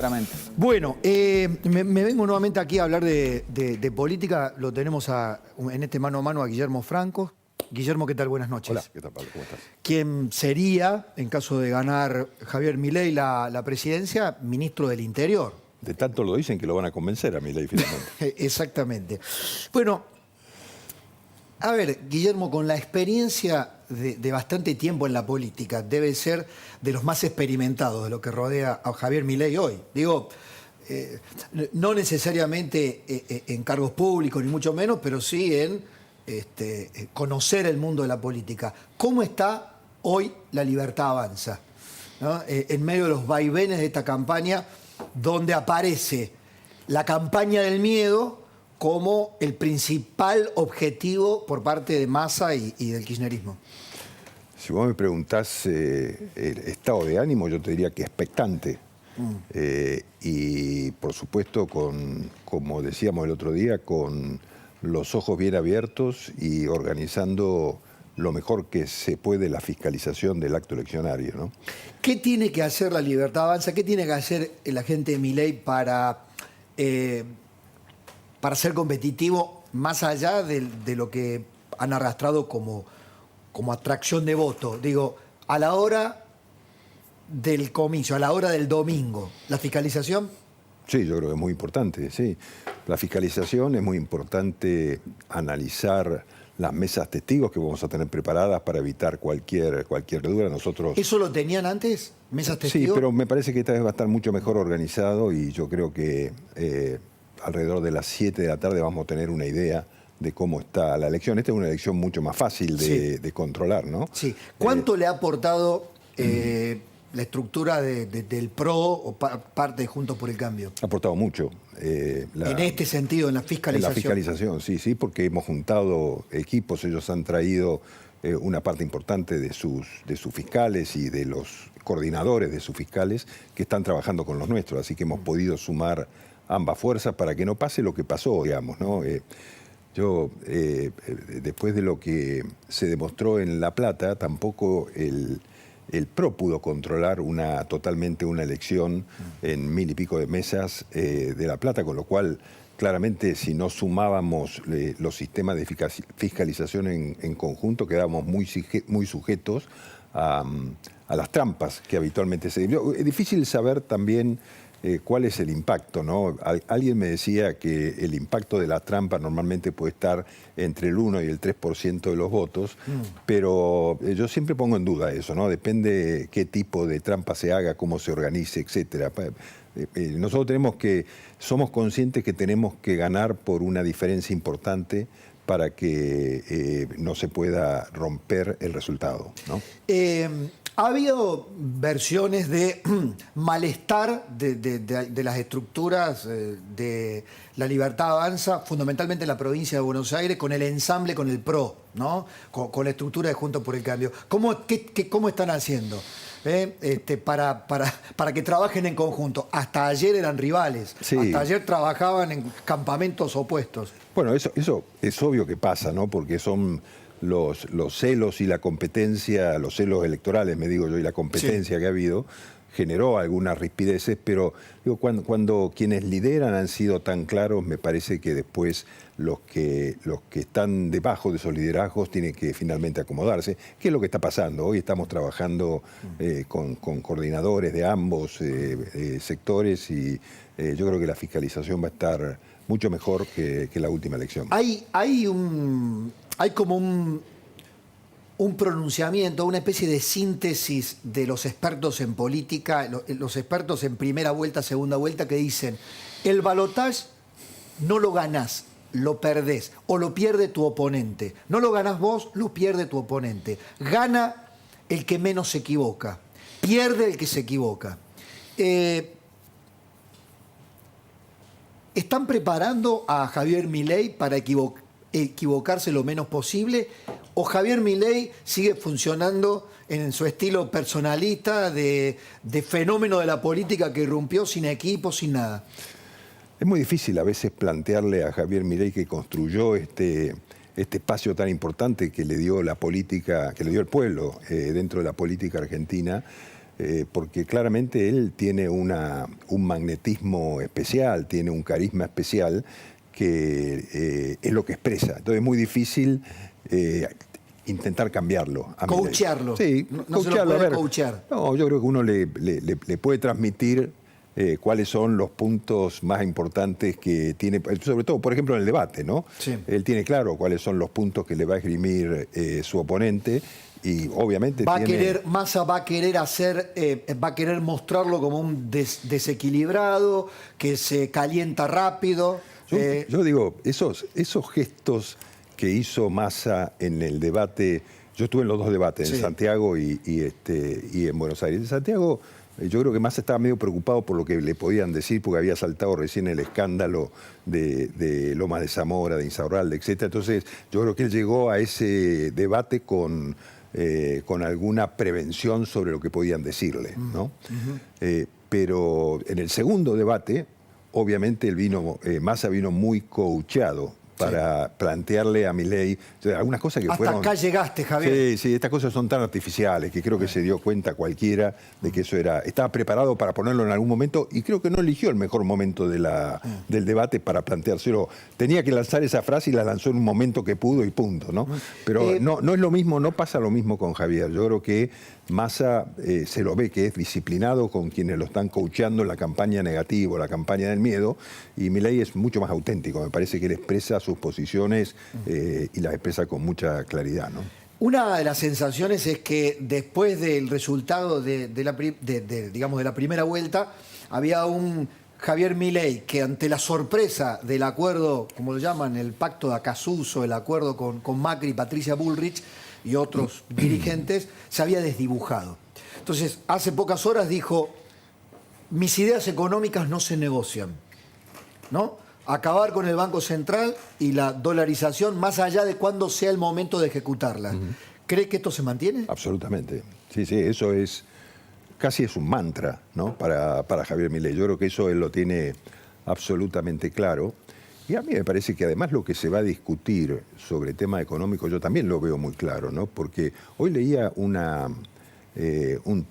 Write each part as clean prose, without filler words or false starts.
Claramente. Bueno, me vengo nuevamente aquí a hablar de política. Lo tenemos en este mano a mano a Guillermo Franco. Guillermo, ¿qué tal? Buenas noches. Hola, ¿qué tal, Pablo? ¿Cómo estás? Quien sería, en caso de ganar Javier Milei la presidencia, ministro del Interior. De tanto lo dicen que lo van a convencer a Milei finalmente. Exactamente. Bueno, a ver, Guillermo, con la experiencia de bastante tiempo en la política, debe ser de los más experimentados de lo que rodea a Javier Milei hoy. Digo, no necesariamente en cargos públicos, ni mucho menos, pero sí en conocer el mundo de la política. ¿Cómo está hoy La Libertad Avanza? ¿No? En medio de los vaivenes de esta campaña, donde aparece la campaña del miedo como el principal objetivo por parte de Massa y del kirchnerismo. Si vos me preguntás el estado de ánimo, yo te diría que expectante. Y por supuesto, como decíamos el otro día, con los ojos bien abiertos y organizando lo mejor que se puede la fiscalización del acto eleccionario, ¿no? ¿Qué tiene que hacer La Libertad Avanza? ¿Qué tiene que hacer la gente de Milei para ser competitivo más allá de lo que han arrastrado como atracción de voto? Digo, a la hora del comicio, a la hora del domingo, ¿la fiscalización? Sí, yo creo que es muy importante, sí. La fiscalización, es muy importante analizar las mesas testigos que vamos a tener preparadas para evitar cualquier duda. Nosotros... ¿Eso lo tenían antes? ¿Mesas testigos? Sí, pero me parece que esta vez va a estar mucho mejor organizado y yo creo que alrededor de las 7 de la tarde vamos a tener una idea de cómo está la elección. Esta es una elección mucho más fácil de controlar, ¿no? Sí. ¿Cuánto le ha aportado la estructura del PRO o parte de Juntos por el Cambio? Ha aportado mucho. En este sentido, en la fiscalización. En la fiscalización, sí, porque hemos juntado equipos, ellos han traído una parte importante de sus fiscales y de los coordinadores de sus fiscales que están trabajando con los nuestros, así que hemos podido sumar ambas fuerzas para que no pase lo que pasó, digamos, ¿no? Después de lo que se demostró en La Plata, tampoco el PRO pudo controlar totalmente una elección en 1000 y pico de mesas de La Plata, con lo cual, claramente, si no sumábamos los sistemas de fiscalización en conjunto, quedábamos muy sujetos a las trampas que habitualmente se dio. Es difícil saber también cuál es el impacto, ¿no? Alguien me decía que el impacto de la trampa normalmente puede estar entre el 1 y el 3% de los votos, pero yo siempre pongo en duda eso, ¿no? Depende qué tipo de trampa se haga, cómo se organice, etcétera. Nosotros somos conscientes que tenemos que ganar por una diferencia importante para que no se pueda romper el resultado, ¿no? Ha habido versiones de malestar de las estructuras de La Libertad Avanza, fundamentalmente en la provincia de Buenos Aires, con el ensamble, con el PRO, ¿no? Con la estructura de Juntos por el Cambio. ¿Cómo están haciendo para que trabajen en conjunto? Hasta ayer eran rivales, sí. Hasta ayer trabajaban en campamentos opuestos. Bueno, eso es obvio que pasa, ¿no? Porque son los celos y la competencia, los celos electorales, me digo yo, y la competencia que ha habido, generó algunas rispideces, pero digo, cuando quienes lideran han sido tan claros, me parece que después los que están debajo de esos liderazgos tienen que finalmente acomodarse. ¿Qué es lo que está pasando? Hoy estamos trabajando con coordinadores de ambos sectores y yo creo que la fiscalización va a estar mucho mejor que la última elección. Hay como un pronunciamiento, una especie de síntesis de los expertos en política, los expertos en primera vuelta, segunda vuelta, que dicen: el balotaje no lo ganás, lo perdés, o lo pierde tu oponente. No lo ganás vos, lo pierde tu oponente. Gana el que menos se equivoca, pierde el que se equivoca. ¿Están preparando a Javier Milei para equivocarse lo menos posible? ¿O Javier Milei sigue funcionando en su estilo personalista de fenómeno de la política que irrumpió sin equipo, sin nada? Es muy difícil a veces plantearle a Javier Milei, que construyó este espacio tan importante que le dio la política, que le dio el pueblo dentro de la política argentina, porque claramente él tiene un magnetismo especial, tiene un carisma especial que es lo que expresa. Entonces es muy difícil intentar cambiarlo. Coachearlo. Sí, no se lo puede coachear. No, yo creo que uno le puede transmitir cuáles son los puntos más importantes que tiene, sobre todo, por ejemplo, en el debate, ¿no? Sí. Él tiene claro cuáles son los puntos que le va a esgrimir su oponente y obviamente Massa va a querer va a querer mostrarlo como un desequilibrado, que se calienta rápido. Yo digo, esos gestos que hizo Massa en el debate, yo estuve en los dos debates, Sí. en Santiago y en Buenos Aires. En Santiago, yo creo que Massa estaba medio preocupado por lo que le podían decir, porque había saltado recién el escándalo de Lomas de Zamora, de Insaurralde, etc. Entonces, yo creo que él llegó a ese debate con alguna prevención sobre lo que podían decirle, ¿no? Pero en el segundo debate, obviamente Massa vino muy coacheado para plantearle a Milei algunas cosas que fueron... Hasta acá llegaste, Javier. Sí, estas cosas son tan artificiales que creo que se dio cuenta cualquiera de que eso estaba preparado para ponerlo en algún momento y creo que no eligió el mejor momento del debate para planteárselo. Tenía que lanzar esa frase y la lanzó en un momento que pudo y punto, ¿no? Pero no es lo mismo, no pasa lo mismo con Javier. Yo creo que Massa se lo ve que es disciplinado con quienes lo están coacheando en la campaña negativa, la campaña del miedo, y Milei es mucho más auténtico. Me parece que él expresa sus posiciones y las expresa con mucha claridad, ¿no? Una de las sensaciones es que después del resultado de la primera vuelta, había un Javier Milei que ante la sorpresa del acuerdo, como lo llaman, el pacto de Acasuso, el acuerdo con Macri, Patricia Bullrich y otros dirigentes, se había desdibujado. Entonces, hace pocas horas dijo, mis ideas económicas no se negocian, ¿no? Acabar con el Banco Central y la dolarización más allá de cuándo sea el momento de ejecutarla. ¿Cree que esto se mantiene? Absolutamente. Sí, eso casi es un mantra, ¿no? para Javier Milei. Yo creo que eso él lo tiene absolutamente claro. Y a mí me parece que además lo que se va a discutir sobre tema económico, yo también lo veo muy claro, ¿no? Porque hoy leía un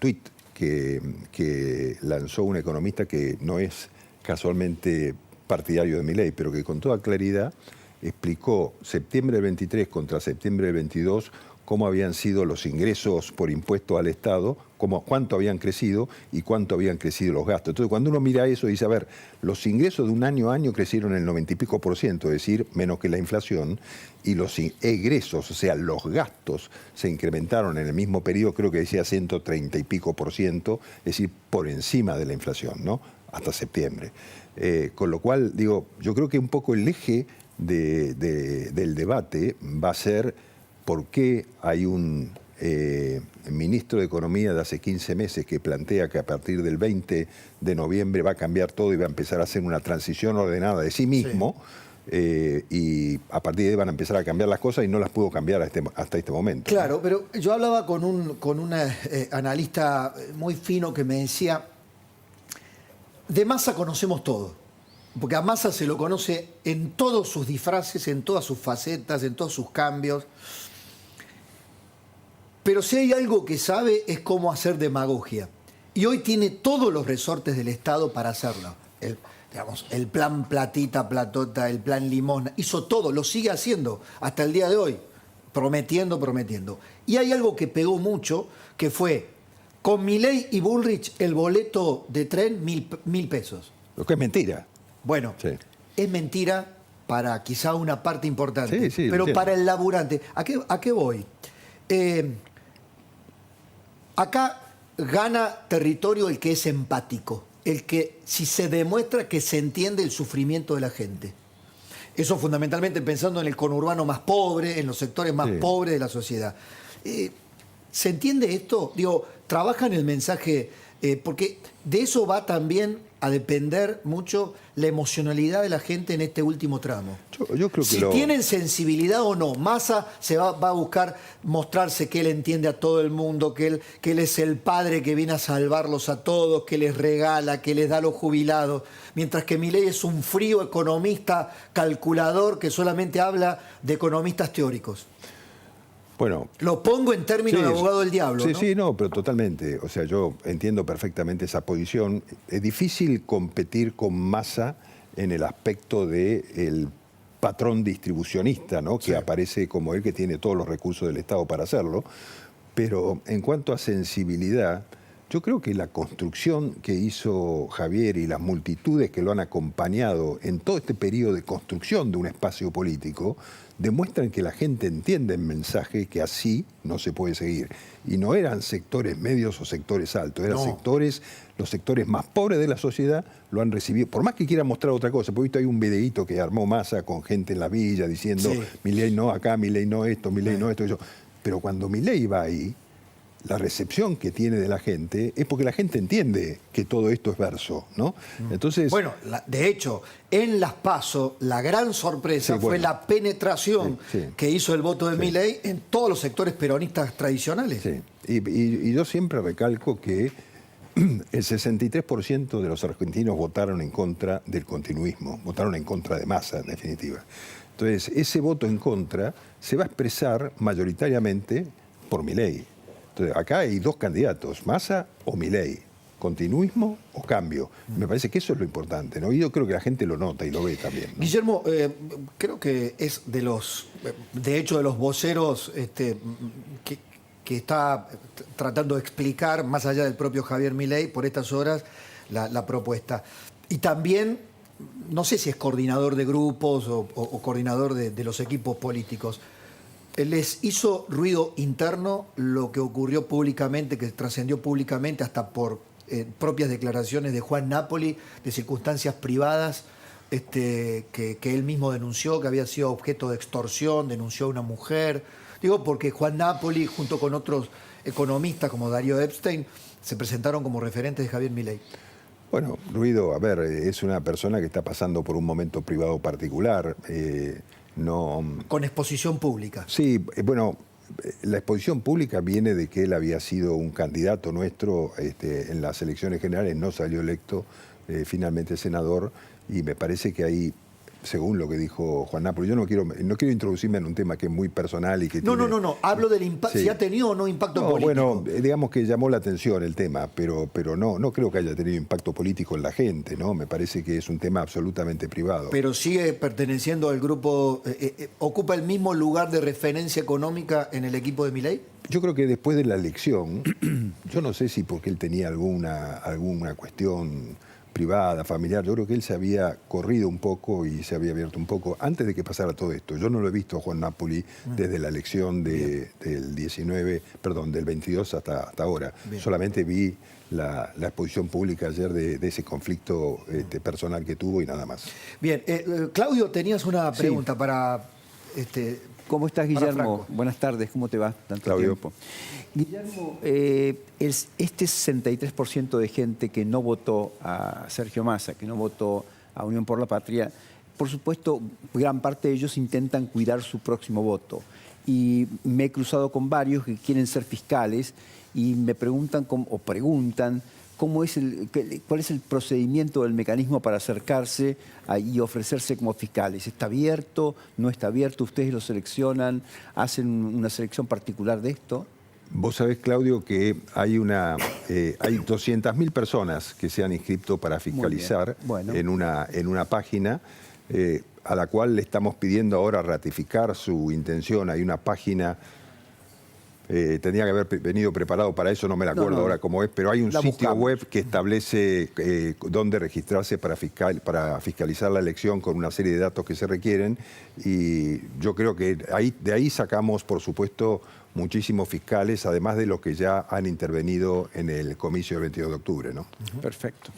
tuit que lanzó un economista que no es casualmente partidario de Milei, pero que con toda claridad explicó septiembre del 23 contra septiembre del 22 cómo habían sido los ingresos por impuesto al Estado, cuánto habían crecido y cuánto habían crecido los gastos. Entonces, cuando uno mira eso, dice, a ver, los ingresos de un año a año crecieron el 90 y pico %, es decir, menos que la inflación, y los egresos, o sea, los gastos, se incrementaron en el mismo periodo, creo que decía 130 y pico %, es decir, por encima de la inflación, ¿no? Hasta septiembre. Con lo cual, digo, yo creo que un poco el eje del debate va a ser por qué hay un ministro de Economía de hace 15 meses que plantea que a partir del 20 de noviembre va a cambiar todo y va a empezar a hacer una transición ordenada de sí mismo. Sí. Y a partir de ahí van a empezar a cambiar las cosas y no las pudo cambiar hasta este momento. Claro, ¿no? Pero yo hablaba con un analista muy fino que me decía, de Massa conocemos todo, porque a Massa se lo conoce en todos sus disfraces, en todas sus facetas, en todos sus cambios. Pero si hay algo que sabe es cómo hacer demagogia. Y hoy tiene todos los resortes del Estado para hacerlo. El plan Platita, Platota, el plan Limosna, hizo todo, lo sigue haciendo hasta el día de hoy, prometiendo. Y hay algo que pegó mucho, que fue, con Milei y Bullrich, el boleto de tren, 1.000 pesos. Lo que es mentira. Bueno, sí. Es mentira para quizá una parte importante, sí, pero para el laburante. ¿A qué voy? Acá gana territorio el que es empático, el que si se demuestra que se entiende el sufrimiento de la gente. Eso fundamentalmente pensando en el conurbano más pobre, en los sectores más pobres de la sociedad. ¿Se entiende esto? Digo, trabaja en el mensaje, porque de eso va también a depender mucho la emocionalidad de la gente en este último tramo. Yo creo que si tienen sensibilidad o no. Massa va a buscar mostrarse que él entiende a todo el mundo, que él es el padre que viene a salvarlos a todos, que les regala, que les da a los jubilados, mientras que Milei es un frío economista calculador que solamente habla de economistas teóricos. Bueno, Lo pongo en términos de abogado del diablo, sí, ¿no? sí, no, pero totalmente. O sea, yo entiendo perfectamente esa posición. Es difícil competir con Massa en el aspecto del patrón distribucionista, ¿no? Que aparece como él que tiene todos los recursos del Estado para hacerlo. Pero en cuanto a sensibilidad, yo creo que la construcción que hizo Javier y las multitudes que lo han acompañado en todo este periodo de construcción de un espacio político demuestran que la gente entiende el mensaje que así no se puede seguir. Y no eran sectores medios o sectores altos, eran sectores, los sectores más pobres de la sociedad lo han recibido, por más que quieran mostrar otra cosa. Porque visto hay un videíto que armó Massa con gente en la villa diciendo Milei no acá, Milei no esto, Milei no esto, eso. Pero cuando Milei va ahí, la recepción que tiene de la gente es porque la gente entiende que todo esto es verso, ¿no? Entonces, bueno, de hecho, en las PASO, la gran sorpresa fue la penetración que hizo el voto de Milei en todos los sectores peronistas tradicionales. Sí, y yo siempre recalco que el 63% de los argentinos votaron en contra del continuismo, votaron en contra de Massa, en definitiva. Entonces, ese voto en contra se va a expresar mayoritariamente por Milei. Entonces, acá hay dos candidatos, Massa o Milei, continuismo o cambio. Me parece que eso es lo importante, ¿no? Y yo creo que la gente lo nota y lo ve también, ¿no? Guillermo, creo que es de hecho, de los voceros que está tratando de explicar, más allá del propio Javier Milei, por estas horas, la propuesta. Y también, no sé si es coordinador de grupos o coordinador de los equipos políticos. ¿Les hizo ruido interno lo que ocurrió públicamente, que trascendió públicamente hasta por propias declaraciones de Juan Napoli, de circunstancias privadas que él mismo denunció, que había sido objeto de extorsión, denunció a una mujer? Digo, porque Juan Napoli, junto con otros economistas como Darío Epstein, se presentaron como referentes de Javier Milei. Bueno, ruido, a ver, es una persona que está pasando por un momento privado particular. No. Con exposición pública. Sí, bueno, la exposición pública viene de que él había sido un candidato nuestro en las elecciones generales, no salió electo, finalmente senador, y me parece que ahí, según lo que dijo Juan Napoli, yo no quiero introducirme en un tema que es muy personal y que No, hablo del impacto, si ha tenido o no impacto político. Bueno, digamos que llamó la atención el tema, pero no creo que haya tenido impacto político en la gente, ¿no? Me parece que es un tema absolutamente privado. Pero sigue perteneciendo al grupo, ¿ocupa el mismo lugar de referencia económica en el equipo de Milei? Yo creo que después de la elección, yo no sé si porque él tenía alguna cuestión privada, familiar, yo creo que él se había corrido un poco y se había abierto un poco antes de que pasara todo esto. Yo no lo he visto a Juan Napoli desde la elección del 22 hasta ahora. Bien. Solamente vi la exposición pública ayer de ese conflicto personal que tuvo y nada más. Bien, Claudio, tenías una pregunta para... ¿Cómo estás, Guillermo? Buenas tardes, ¿cómo te va? Tanto Claudio. tiempo. Guillermo, este 63% de gente que no votó a Sergio Massa, que no votó a Unión por la Patria, por supuesto, gran parte de ellos intentan cuidar su próximo voto. Y me he cruzado con varios que quieren ser fiscales y me preguntan ¿cuál es el procedimiento del mecanismo para acercarse y ofrecerse como fiscales? ¿Está abierto? ¿No está abierto? ¿Ustedes lo seleccionan? ¿Hacen una selección particular de esto? Vos sabés, Claudio, que hay 200.000 personas que se han inscrito para fiscalizar en una página a la cual le estamos pidiendo ahora ratificar su intención. Hay una página... tendría que haber venido preparado para eso, no me la acuerdo ahora cómo es, pero hay un sitio web que establece dónde registrarse para fiscalizar la elección con una serie de datos que se requieren, y yo creo que de ahí sacamos, por supuesto, muchísimos fiscales, además de los que ya han intervenido en el comicio del 22 de octubre, ¿no? Perfecto.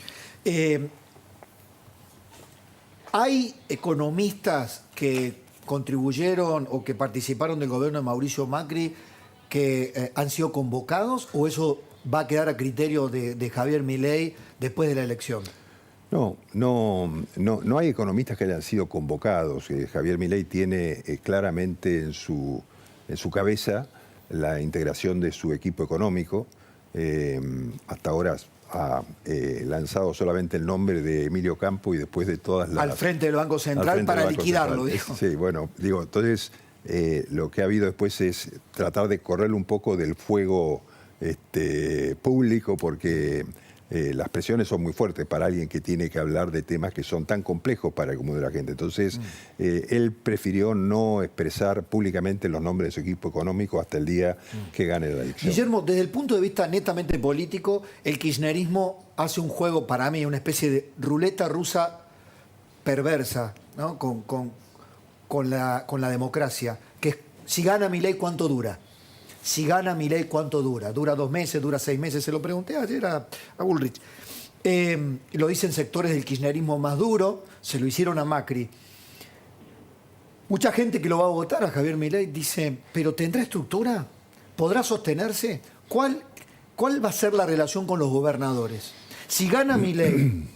¿Hay economistas que contribuyeron o que participaron del gobierno de Mauricio Macri que han sido convocados, o eso va a quedar a criterio de Javier Milei después de la elección? No hay economistas que hayan sido convocados. Javier Milei tiene claramente en su cabeza la integración de su equipo económico. Hasta ahora ha lanzado solamente el nombre de Emilio Campo y después de todas las... Al frente del Banco Central para liquidarlo, dijo. Sí, bueno, digo, entonces lo que ha habido después es tratar de correr un poco del fuego público, porque las presiones son muy fuertes para alguien que tiene que hablar de temas que son tan complejos para el común de la gente. Entonces, él prefirió no expresar públicamente los nombres de su equipo económico hasta el día que gane la elección. Guillermo, desde el punto de vista netamente político, el kirchnerismo hace un juego, para mí, una especie de ruleta rusa perversa, ¿no? con la democracia, que es, si gana Milei, ¿cuánto dura? Si gana Milei, ¿cuánto dura? ¿Dura 2 meses? ¿Dura 6 meses? Se lo pregunté ayer a Bullrich. Lo dicen sectores del kirchnerismo más duro, se lo hicieron a Macri. Mucha gente que lo va a votar a Javier Milei dice, ¿pero tendrá estructura? ¿Podrá sostenerse? ¿Cuál va a ser la relación con los gobernadores? Si gana Milei,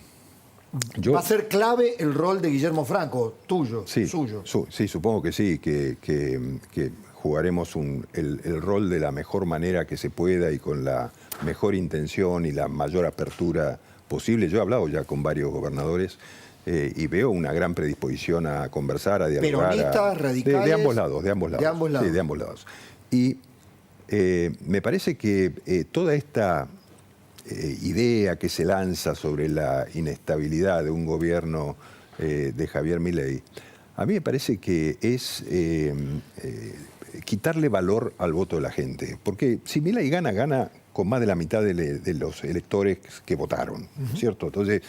va a ser clave el rol de Guillermo Franco, tuyo, suyo. Sí, supongo que sí, que jugaremos el rol de la mejor manera que se pueda y con la mejor intención y la mayor apertura posible. Yo he hablado ya con varios gobernadores y veo una gran predisposición a conversar, a dialogar. ¿Peronistas, radicales? De ambos lados, de ambos lados. De ambos lados. Sí, de ambos lados. Y me parece que toda esta idea que se lanza sobre la inestabilidad de un gobierno de Javier Milei, a mí me parece que es quitarle valor al voto de la gente. Porque si Milei gana con más de la mitad de los electores que votaron, ¿cierto? Entonces,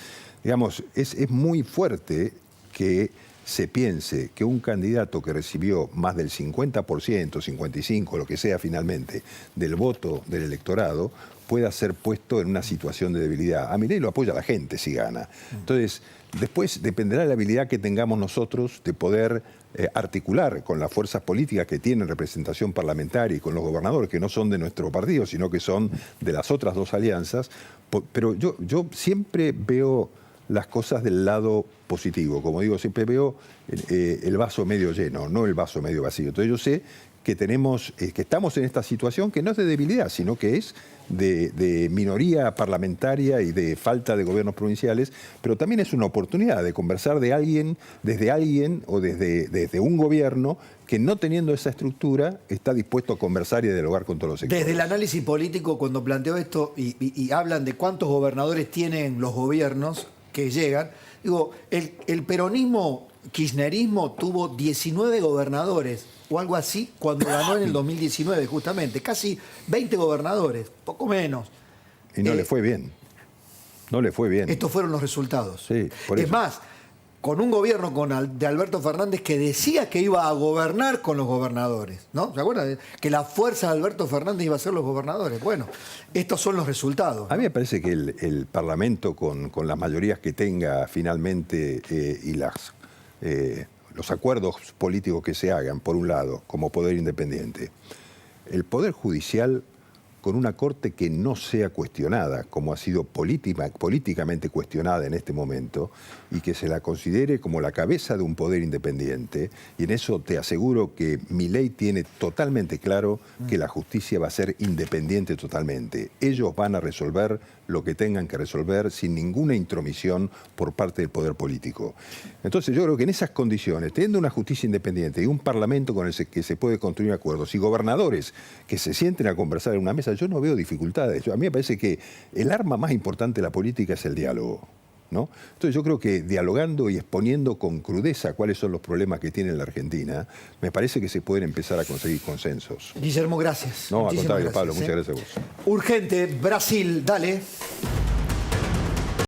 digamos, es muy fuerte que se piense que un candidato que recibió más del 50%, 55%, lo que sea finalmente, del voto del electorado, pueda ser puesto en una situación de debilidad. A Milei lo apoya la gente si gana. Entonces, después dependerá de la habilidad que tengamos nosotros de poder articular con las fuerzas políticas que tienen representación parlamentaria y con los gobernadores que no son de nuestro partido, sino que son de las otras dos alianzas. Pero yo siempre veo las cosas del lado positivo. Como digo, siempre veo el vaso medio lleno, no el vaso medio vacío. Entonces yo sé que que estamos en esta situación que no es de debilidad, sino que es de minoría parlamentaria y de falta de gobiernos provinciales, pero también es una oportunidad de conversar desde alguien o desde un gobierno que, no teniendo esa estructura, está dispuesto a conversar y a dialogar con todos los sectores. Desde el análisis político, cuando planteo esto y hablan de cuántos gobernadores tienen los gobiernos que llegan, digo, el peronismo, kirchnerismo tuvo 19 gobernadores o algo así cuando ganó en el 2019, justamente. Casi 20 gobernadores, poco menos. Y no le fue bien. No le fue bien. Estos fueron los resultados. Sí, por eso. Es más, con un gobierno de Alberto Fernández que decía que iba a gobernar con los gobernadores, ¿no? ¿Se acuerdan? Que la fuerza de Alberto Fernández iba a ser los gobernadores. Bueno, estos son los resultados, ¿no? A mí me parece que el Parlamento, con las mayorías que tenga finalmente y los acuerdos políticos que se hagan, por un lado, como poder independiente, el Poder Judicial con una Corte que no sea cuestionada, como ha sido políticamente cuestionada en este momento, y que se la considere como la cabeza de un poder independiente, y en eso te aseguro que Milei tiene totalmente claro que la justicia va a ser independiente totalmente. Ellos van a resolver lo que tengan que resolver sin ninguna intromisión por parte del poder político. Entonces yo creo que en esas condiciones, teniendo una justicia independiente y un parlamento con el que se puede construir acuerdos y gobernadores que se sienten a conversar en una mesa, yo no veo dificultades. A mí me parece que el arma más importante de la política es el diálogo, ¿no? Entonces yo creo que dialogando y exponiendo con crudeza cuáles son los problemas que tiene la Argentina, me parece que se pueden empezar a conseguir consensos. Guillermo, gracias. No, al Muchísimas contrario, gracias, Pablo, muchas gracias a vos. Urgente, Brasil, dale.